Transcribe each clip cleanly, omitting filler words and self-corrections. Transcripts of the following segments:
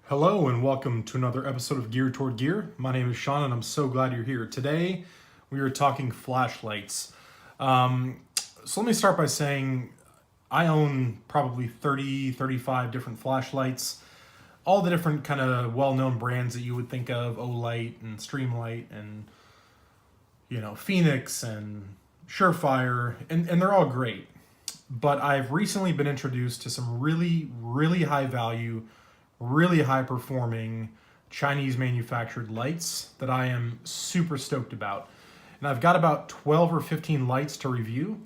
Hello and welcome to another episode of Gear Toward Gear. My name is Sean and I'm so glad you're here. Today we are talking flashlights. So let me start by saying I own probably 35 different flashlights. All the different kind of well-known brands that you would think of, Olight and Streamlight and Phoenix and Surefire, and they're all great. But I've recently been introduced to some really high value, really high performing Chinese manufactured lights that I am super stoked about. And I've got about 12 or 15 lights to review.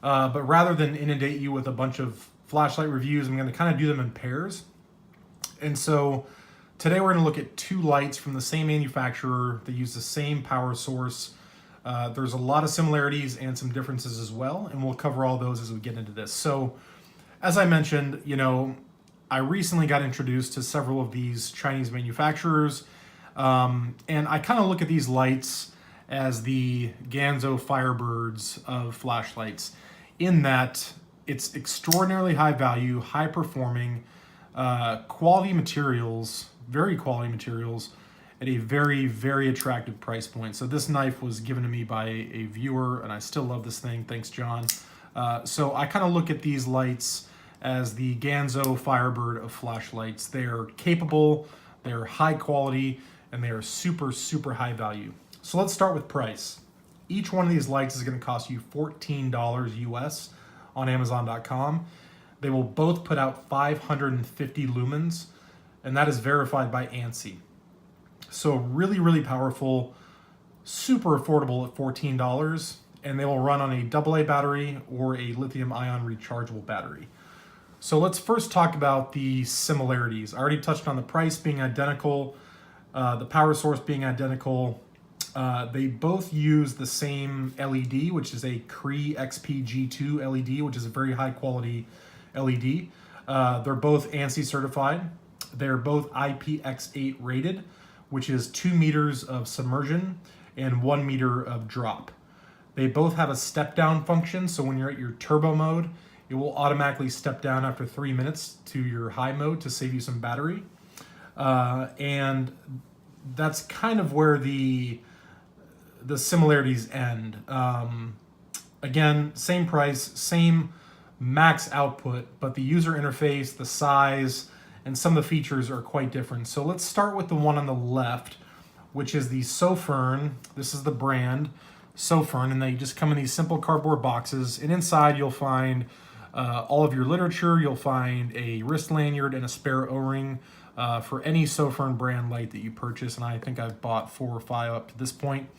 But rather than inundate you with a bunch of flashlight reviews, I'm going to kind of do them in pairs. And so today we're going to look at two lights from the same manufacturer that use the same power source. There's a lot of similarities and some differences as well, and we'll cover all those as we get into this. So as I mentioned, I recently got introduced to several of these Chinese manufacturers, and I kind of look at these lights as the Ganzhou Firebirds of flashlights, in that it's extraordinarily high value, high performing, quality materials, very quality materials, at a very attractive price point. So this knife was given to me by a viewer, and I still love this thing. Thanks, John. So I kind of look at these lights as the Ganzhou Firebird of flashlights. They're capable, they're high quality, and they are super high value. So let's start with price. Each one of these lights is going to cost you $14 US on Amazon.com. They will both put out 550 lumens, and that is verified by ANSI. So really powerful, super affordable at $14, and they will run on a AA battery or a lithium-ion rechargeable battery. So let's first talk about the similarities. I already touched on the price being identical, the power source being identical. They both use the same LED, which is a Cree XP-G2 LED, which is a very high quality LED. They're both ANSI certified. They're both IPX8 rated, which is 2 meters of submersion and 1 meter of drop. They both have a step down function, so when you're at your turbo mode, it will automatically step down after 3 minutes to your high mode to save you some battery. And that's kind of where the similarities end. Again, same price, same max output, but the user interface, the size, and some of the features are quite different. So let's start with the one on the left, which is the Sofirn. This is the brand, Sofirn, and they just come in these simple cardboard boxes. And inside you'll find all of your literature. You'll find a wrist lanyard and a spare O-ring for any Sofirn brand light that you purchase. And I think I've bought 4 or 5 up to this point.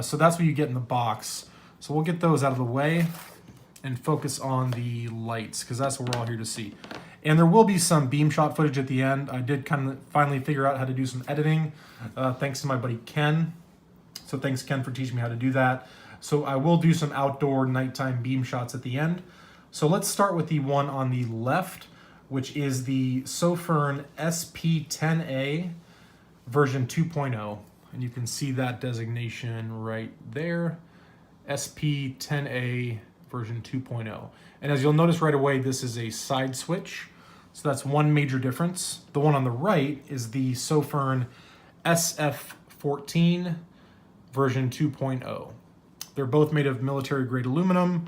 So that's what you get in the box. So we'll get those out of the way and focus on the lights, because that's what we're all here to see. And there will be some beam shot footage at the end. I did kind of finally figure out how to do some editing, thanks to my buddy Ken. So thanks, Ken, for teaching me how to do that. So I will do some outdoor nighttime beam shots at the end. So let's start with the one on the left, which is the Sofirn SP10A version 2.0. And you can see that designation right there, SP10A version 2.0. And as you'll notice right away, this is a side switch. So that's one major difference. The one on the right is the Sofirn SF14 version 2.0. They're both made of military grade aluminum,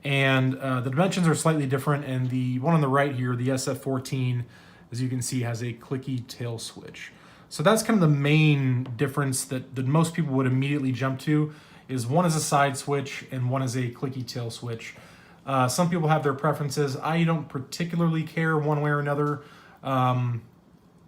and the dimensions are slightly different. And the one on the right here, the SF14, as you can see, has a clicky tail switch. So that's kind of the main difference that most people would immediately jump to, is one is a side switch and one is a clicky tail switch. Some people have their preferences. I don't particularly care one way or another.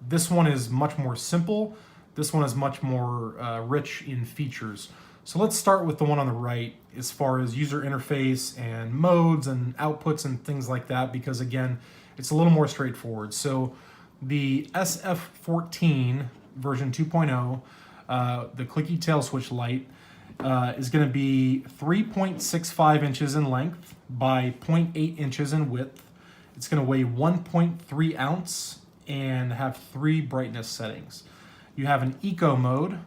This one is much more simple. This one is much more rich in features. So let's start with the one on the right as far as user interface and modes and outputs and things like that, because again, it's a little more straightforward. So the SF14 version 2.0, the clicky tail switch light, is going to be 3.65 inches in length by 0.8 inches in width. It's going to weigh 1.3 ounce and have 3 brightness settings. You have an eco mode,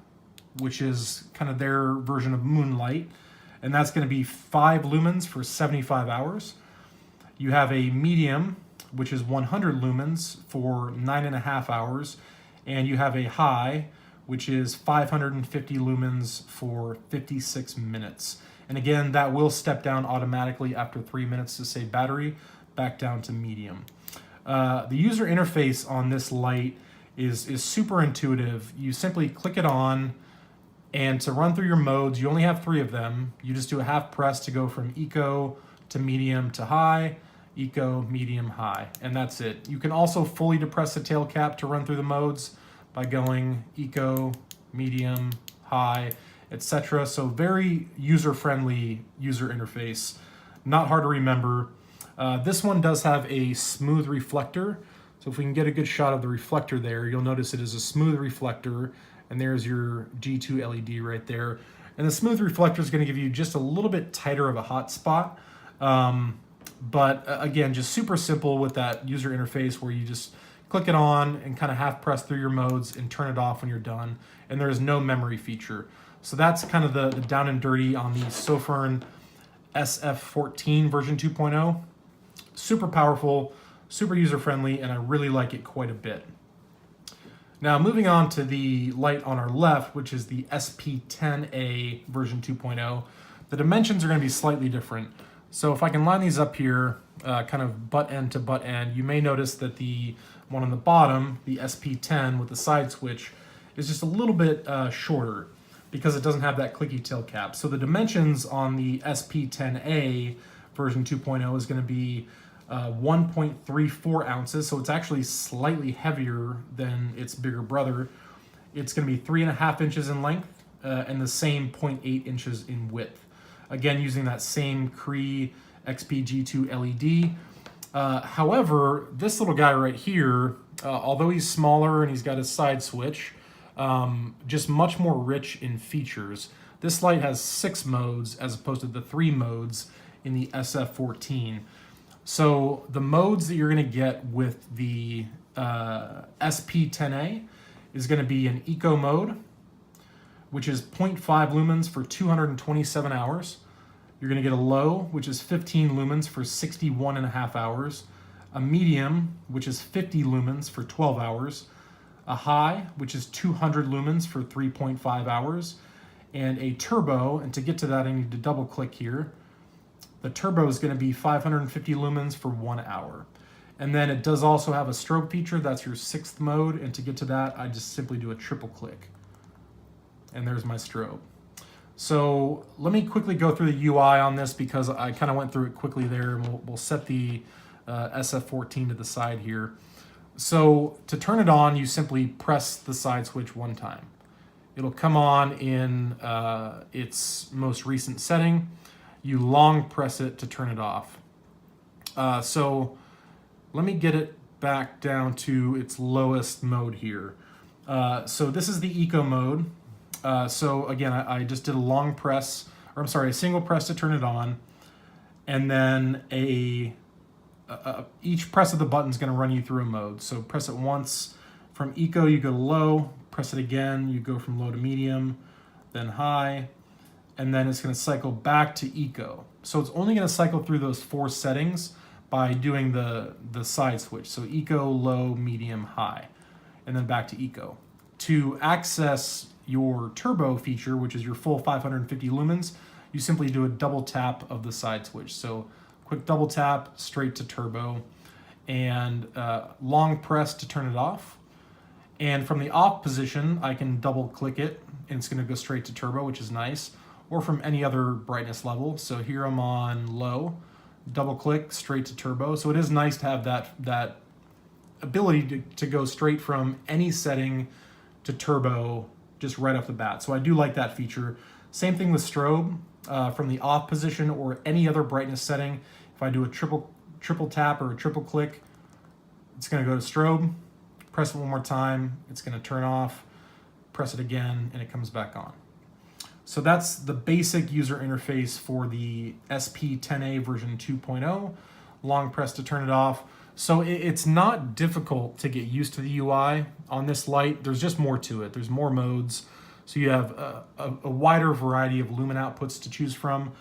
which is kind of their version of moonlight, and that's going to be 5 lumens for 75 hours. You have a medium which is 100 lumens for 9.5 hours, and you have a high, which is 550 lumens for 56 minutes. And again, that will step down automatically after 3 minutes to save battery, back down to medium. The user interface on this light is super intuitive. You simply click it on, and to run through your modes, you only have 3 of them. You just do a half press to go from eco to medium to high, eco, medium, high, and that's it. You can also fully depress the tail cap to run through the modes by going eco, medium, high, etc. So very user-friendly user interface, not hard to remember. This one does have a smooth reflector. So if we can get a good shot of the reflector there, you'll notice it is a smooth reflector, and there's your G2 LED right there. And the smooth reflector is going to give you just a little bit tighter of a hot spot. But again, just super simple with that user interface where you just click it on and kind of half press through your modes and turn it off when you're done. And there is no memory feature. So that's kind of the down and dirty on the Sofirn SF14 version 2.0. Super powerful, super user-friendly, and I really like it quite a bit. Now moving on to the light on our left, which is the SP10A version 2.0, the dimensions are going to be slightly different. So if I can line these up here, kind of butt end to butt end, you may notice that the one on the bottom, the SP10 with the side switch, is just a little bit shorter because it doesn't have that clicky tail cap. So the dimensions on the SP10A version 2.0 is going to be 1.34 ounces, so it's actually slightly heavier than its bigger brother. It's going to be 3.5 inches in length and the same 0.8 inches in width. Again, using that same Cree XP-G2 LED. However, this little guy right here, although he's smaller and he's got his side switch, just much more rich in features. This light has 6 modes as opposed to the 3 modes in the SF14. So the modes that you're going to get with the SP10A is going to be an eco mode, which is 0.5 lumens for 227 hours. You're going to get a low, which is 15 lumens for 61.5 hours. A medium, which is 50 lumens for 12 hours. A high, which is 200 lumens for 3.5 hours. And a turbo, and to get to that I need to double click here. The turbo is going to be 550 lumens for 1 hour. And then it does also have a strobe feature, that's your 6th mode, and to get to that I just simply do a triple click. And there's my strobe. So let me quickly go through the UI on this because I kind of went through it quickly there, and we'll set the SF14 to the side here. So to turn it on, you simply press the side switch 1 time. It'll come on in its most recent setting. You long press it to turn it off. So let me get it back down to its lowest mode here. So this is the eco mode. So again, I just did a long press, or I'm sorry, a single press to turn it on, and then each press of the button is going to run you through a mode. So press it once. From eco, you go to low. Press it again, you go from low to medium, then high, and then it's going to cycle back to eco. So it's only going to cycle through those 4 settings by doing the side switch. So eco, low, medium, high, and then back to eco. To access your turbo feature, which is your full 550 lumens, you simply do a double tap of the side switch. So quick double tap, straight to turbo, and long press to turn it off. And from the off position, I can double click it, and it's gonna go straight to turbo, which is nice, or from any other brightness level. So here I'm on low, double click, straight to turbo. So it is nice to have that ability to go straight from any setting to turbo just right off the bat. So I do like that feature. Same thing with strobe. From the off position or any other brightness setting, if I do a triple tap or a triple click, it's gonna go to strobe. Press it 1 more time, it's gonna turn off. Press it again, and it comes back on. So that's the basic user interface for the SP10A version 2.0. Long press to turn it off. So it's not difficult to get used to the UI on this light. There's just more to it. There's more modes. So you have a wider variety of lumen outputs to choose from.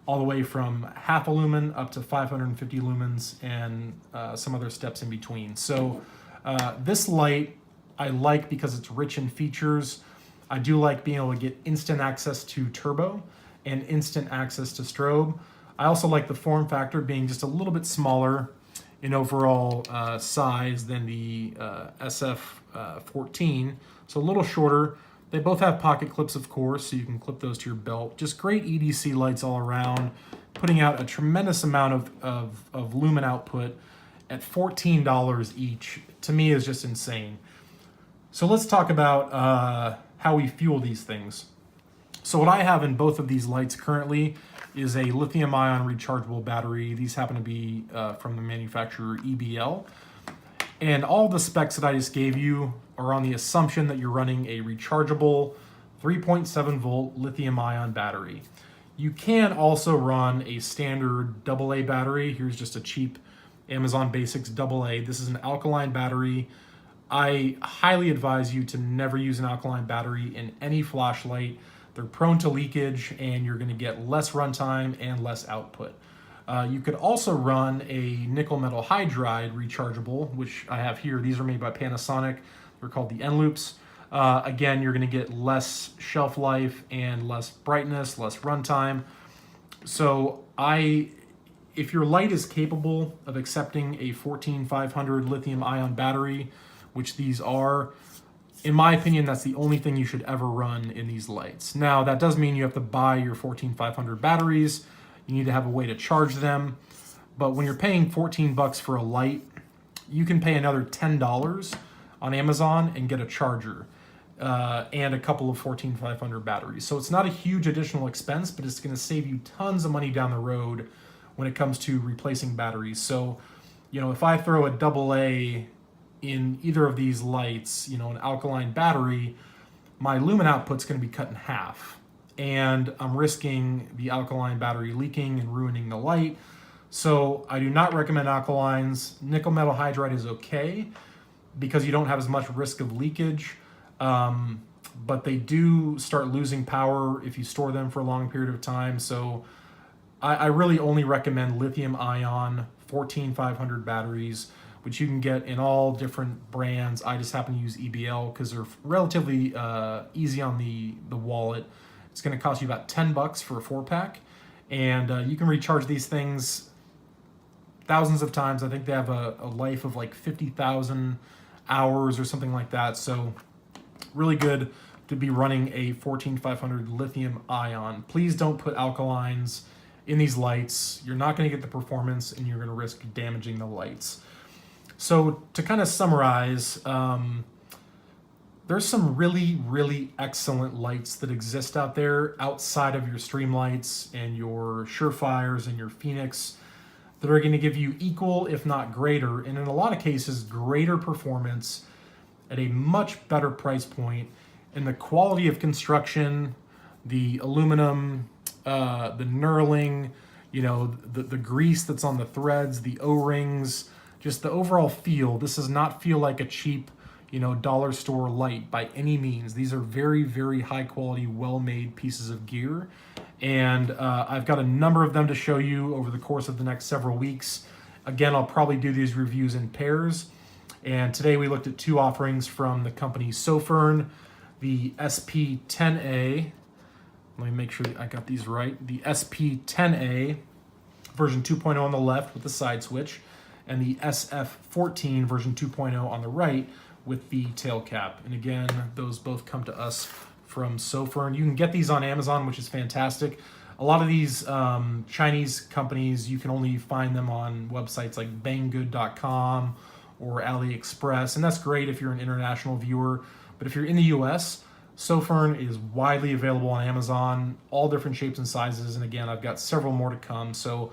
all the way from half a lumen up to 550 lumens and some other steps in between. So this light I like because it's rich in features. I do like being able to get instant access to turbo and instant access to strobe. I also like the form factor being just a little bit smaller in overall size than the SF14, so a little shorter. They both have pocket clips, of course, so you can clip those to your belt. Just great EDC lights all around, putting out a tremendous amount of lumen output at $14 each. To me, is just insane. So let's talk about how we fuel these things. So what I have in both of these lights currently is a lithium-ion rechargeable battery. These happen to be from the manufacturer EBL. And all the specs that I just gave you are on the assumption that you're running a rechargeable 3.7 volt lithium-ion battery. You can also run a standard AA battery. Here's just a cheap Amazon Basics AA. This is an alkaline battery. I highly advise you to never use an alkaline battery in any flashlight. They're prone to leakage, and you're going to get less runtime and less output. You could also run a nickel metal hydride rechargeable, which I have here. These are made by Panasonic. They're called the N-Loops. Again, you're going to get less shelf life and less brightness, less runtime. So if your light is capable of accepting a 14500 lithium-ion battery, which these are, in my opinion, that's the only thing you should ever run in these lights. Now, that does mean you have to buy your 14500 batteries. You need to have a way to charge them. But when you're paying 14 bucks for a light, you can pay another $10 on Amazon and get a charger and a couple of 14500 batteries. So it's not a huge additional expense, but it's going to save you tons of money down the road when it comes to replacing batteries. So, if I throw a AA in either of these lights, an alkaline battery, my lumen output's going to be cut in half. And I'm risking the alkaline battery leaking and ruining the light. So I do not recommend alkalines. Nickel metal hydride is okay because you don't have as much risk of leakage. But they do start losing power if you store them for a long period of time. So I really only recommend lithium-ion 14500 batteries, which you can get in all different brands. I just happen to use EBL because they're relatively easy on the wallet. It's going to cost you about 10 bucks for a 4-pack, and you can recharge these things thousands of times. I think they have a life of like 50,000 hours or something like that. So really good to be running a 14500 lithium-ion. Please don't put alkalines in these lights. You're not going to get the performance, and you're going to risk damaging the lights. So to kind of summarize, there's some really, really excellent lights that exist out there outside of your Streamlights and your Surefires and your Phoenix that are going to give you equal, if not greater, and in a lot of cases, greater performance at a much better price point. And the quality of construction, the aluminum, the knurling, the grease that's on the threads, the O-rings, just the overall feel. This does not feel like a cheap, dollar store light by any means. These are very, very high quality, well-made pieces of gear. And I've got a number of them to show you over the course of the next several weeks. Again, I'll probably do these reviews in pairs. And today we looked at two offerings from the company Sofirn, the SP10A. Let me make sure I got these right. The SP10A version 2.0 on the left with the side switch, and the SF14 version 2.0 on the right with the tail cap. And again, those both come to us from Sofirn. You can get these on Amazon, which is fantastic. A lot of these Chinese companies, you can only find them on websites like banggood.com or AliExpress, and that's great if you're an international viewer. But if you're in the US, Sofirn is widely available on Amazon, all different shapes and sizes. And again, I've got several more to come. So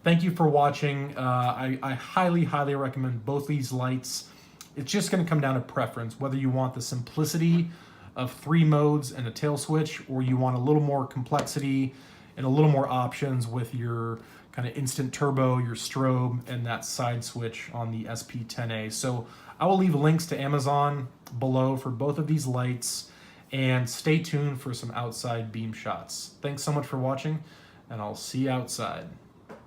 thank you for watching. I highly, highly recommend both these lights. It's just going to come down to preference, whether you want the simplicity of 3 modes and a tail switch, or you want a little more complexity and a little more options with your kind of instant turbo, your strobe, and that side switch on the SP10A. So I will leave links to Amazon below for both of these lights, and stay tuned for some outside beam shots. Thanks so much for watching, and I'll see you outside.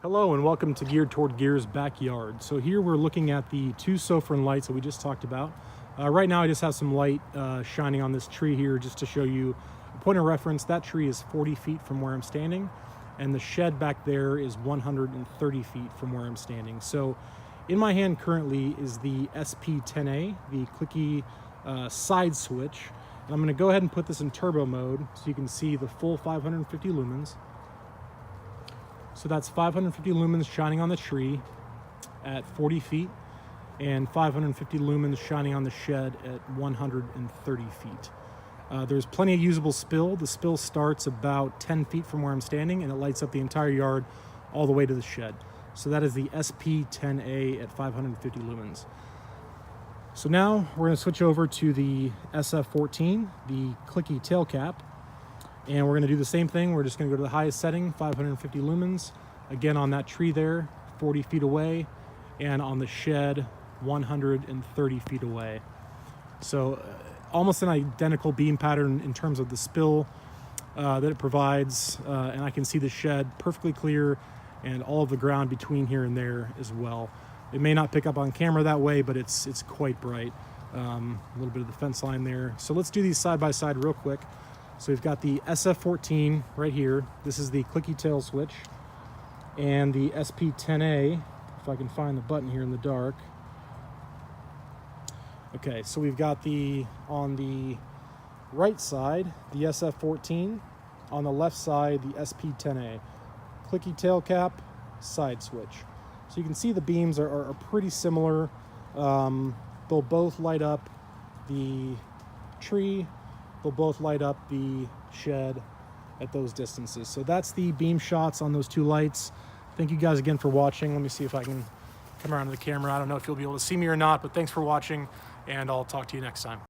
Hello and welcome to Geared Toward Gear's backyard. So here we're looking at the two Sofirn lights that we just talked about. Right now I just have some light shining on this tree here just to show you a point of reference. That tree is 40 feet from where I'm standing, and the shed back there is 130 feet from where I'm standing. So in my hand currently is the SP10A, the clicky side switch. And I'm going to go ahead and put this in turbo mode so you can see the full 550 lumens. So that's 550 lumens shining on the tree at 40 feet and 550 lumens shining on the shed at 130 feet. There's plenty of usable spill. The spill starts about 10 feet from where I'm standing and it lights up the entire yard all the way to the shed. So that is the SP10A at 550 lumens. So now we're going to switch over to the SF14, the clicky tail cap, and we're going to do the same thing. We're just going to go to the highest setting, 550 lumens, again on that tree there, 40 feet away, and on the shed, 130 feet away. So almost an identical beam pattern in terms of the spill that it provides, and I can see the shed perfectly clear and all of the ground between here and there as well. It may not pick up on camera that way, but it's quite bright. A little bit of the fence line there. So let's do these side by side real quick. So we've got the SF14 right here. This is the clicky tail switch. And the SP10A, if I can find the button here in the dark. Okay, so we've got on the right side, the SF14. On the left side, the SP10A. Clicky tail cap, side switch. So you can see the beams are pretty similar. They'll both light up the tree. They'll both light up the shed at those distances. So that's the beam shots on those two lights. Thank you guys again for watching. Let me see if I can come around to the camera. I don't know if you'll be able to see me or not, but thanks for watching, and I'll talk to you next time.